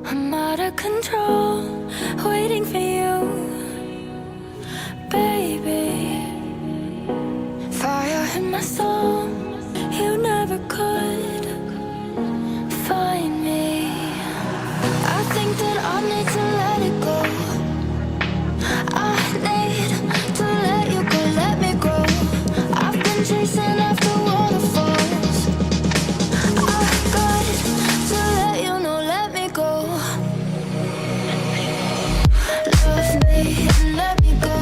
I'm out of control, waiting for you, baby. Fire in my soul, you never could find me. I think that I need to let it go. I need to let you go, let me go. I've been chasing after waterfalls. I got to let you know, let me go. Love me and let me go.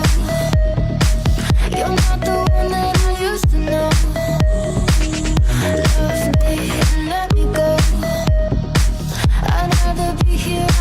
You're not the one that I used to know. Love me and let me go. I'd rather be here